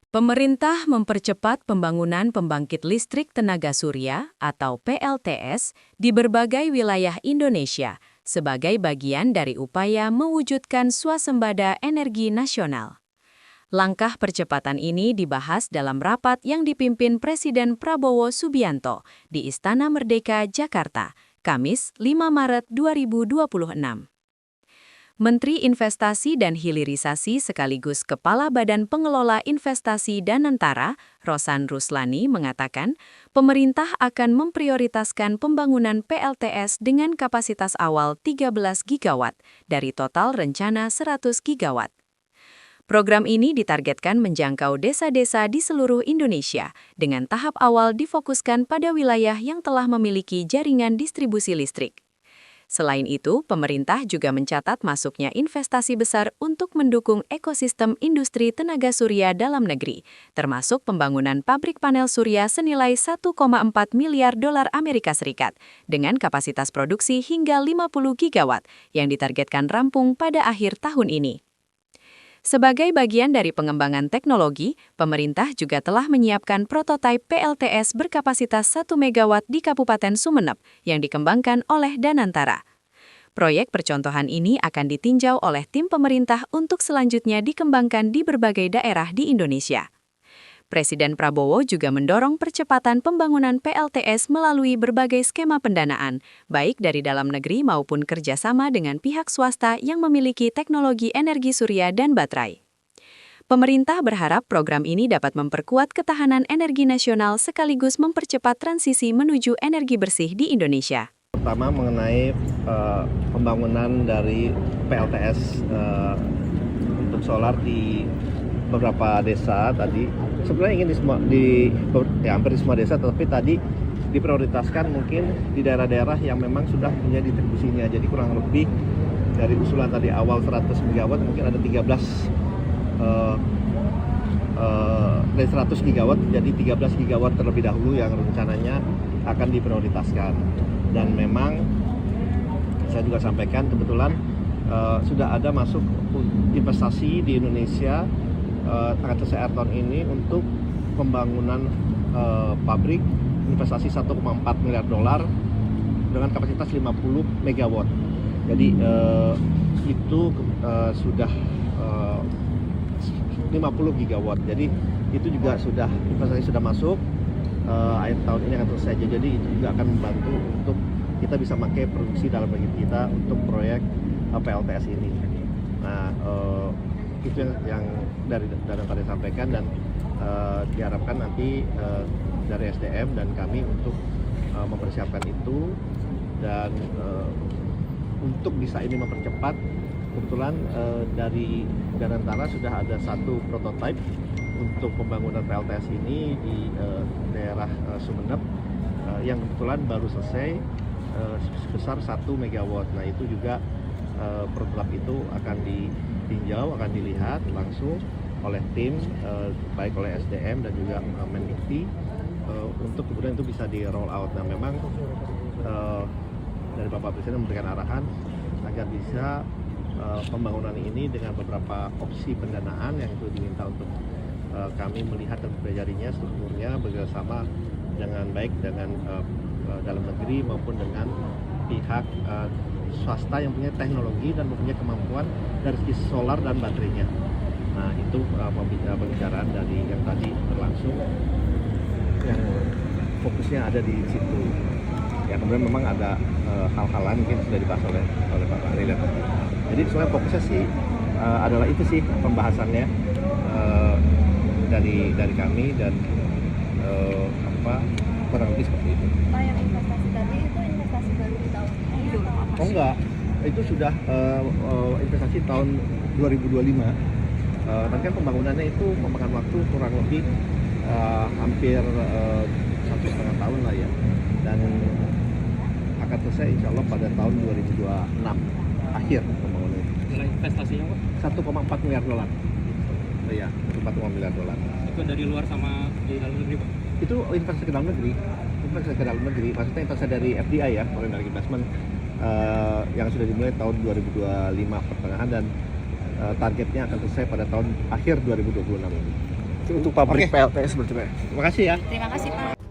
Pemerintah mempercepat pembangunan pembangkit listrik tenaga surya atau PLTS di berbagai wilayah Indonesia sebagai bagian dari upaya mewujudkan swasembada energi nasional. Langkah percepatan ini dibahas dalam rapat yang dipimpin Presiden Prabowo Subianto di Istana Merdeka, Jakarta, Kamis 5 Maret 2026. Menteri Investasi dan Hilirisasi sekaligus Kepala Badan Pengelola Investasi Danantara, Rosan Ruslani, mengatakan pemerintah akan memprioritaskan pembangunan PLTS dengan kapasitas awal 13 gigawatt dari total rencana 100 gigawatt. Program ini ditargetkan menjangkau desa-desa di seluruh Indonesia, dengan tahap awal difokuskan pada wilayah yang telah memiliki jaringan distribusi listrik. Selain itu, pemerintah juga mencatat masuknya investasi besar untuk mendukung ekosistem industri tenaga surya dalam negeri, termasuk pembangunan pabrik panel surya senilai 1,4 miliar dolar Amerika Serikat, dengan kapasitas produksi hingga 50 gigawatt yang ditargetkan rampung pada akhir tahun ini. Sebagai bagian dari pengembangan teknologi, pemerintah juga telah menyiapkan prototipe PLTS berkapasitas 1 megawatt di Kabupaten Sumeneb yang dikembangkan oleh Danantara. Proyek percontohan ini akan ditinjau oleh tim pemerintah untuk selanjutnya dikembangkan di berbagai daerah di Indonesia. Presiden Prabowo juga mendorong percepatan pembangunan PLTS melalui berbagai skema pendanaan, baik dari dalam negeri maupun kerjasama dengan pihak swasta yang memiliki teknologi energi surya dan baterai. Pemerintah berharap program ini dapat memperkuat ketahanan energi nasional sekaligus mempercepat transisi menuju energi bersih di Indonesia. Pertama mengenai pembangunan dari PLTS untuk solar di beberapa desa tadi. Sebenarnya ingin hampir di semua desa, tetapi tadi diprioritaskan mungkin di daerah-daerah yang memang sudah punya distribusinya. Jadi kurang lebih dari usulan tadi awal 100 megawatt mungkin ada 13 dari 100 gigawatt jadi 13 gigawatt terlebih dahulu yang rencananya akan diprioritaskan. Dan memang saya juga sampaikan kebetulan sudah ada masuk investasi di Indonesia akan selesai tahun ini untuk pembangunan pabrik investasi 1,4 miliar dolar dengan kapasitas 50 megawatt. Jadi itu sudah 50 gigawatt. Jadi itu juga sudah investasi sudah masuk. Akhir tahun ini akan selesai. Jadi itu juga akan membantu untuk kita bisa pakai produksi dalam negeri kita untuk proyek PLTS ini. Nah, itu yang dari tadi sampaikan dan diharapkan nanti dari SDM dan kami untuk mempersiapkan itu dan untuk bisa ini mempercepat. Kebetulan dari Danantara sudah ada satu prototipe untuk pembangunan PLTS ini di daerah Sumeneb yang kebetulan baru selesai sebesar 1 megawatt. Nah itu juga prototipe itu akan ditinjau, akan dilihat langsung oleh tim baik oleh SDM dan juga Mendikti untuk kemudian itu bisa di roll out. Nah memang dari Bapak Presiden memberikan arahan agar bisa pembangunan ini dengan beberapa opsi pendanaan yang itu diminta untuk kami melihat dan mempelajarinya strukturnya bekerjasama dengan baik dengan dalam negeri maupun dengan pihak swasta yang punya teknologi dan mempunyai kemampuan dari sisi solar dan baterainya. Nah itu pembicaraan dari yang tadi berlangsung yang fokusnya ada di situ. Ya kemudian memang ada hal-hal lain mungkin sudah dibahas oleh Pak Ariel. Jadi sebenarnya fokusnya sih adalah itu sih pembahasannya dari kami dan kurang lebih seperti itu. Pak, yang investasi tadi itu investasi baru di tahun ini? Oh enggak, itu sudah investasi tahun 2025. Tapi kan pembangunannya itu memakan waktu kurang lebih hampir 1,5 tahun lah ya. Dan akan selesai insya Allah pada tahun 2026 akhir pembangunan. Nilai investasinya Pak? 1,4 miliar dolar. Ya, 1,4 miliar dolar. Itu dari luar sama di dalam negeri Pak? Itu investasi ke dalam negeri. Investasi ke dalam negeri, maksudnya investasi dari FDI ya, Foreign Direct Investment yang sudah dimulai tahun 2025 pertengahan dan targetnya akan selesai pada tahun akhir 2026 ini. untuk pabrik Oke. PLTS berarti Pak. Terima kasih ya. Terima kasih Pak.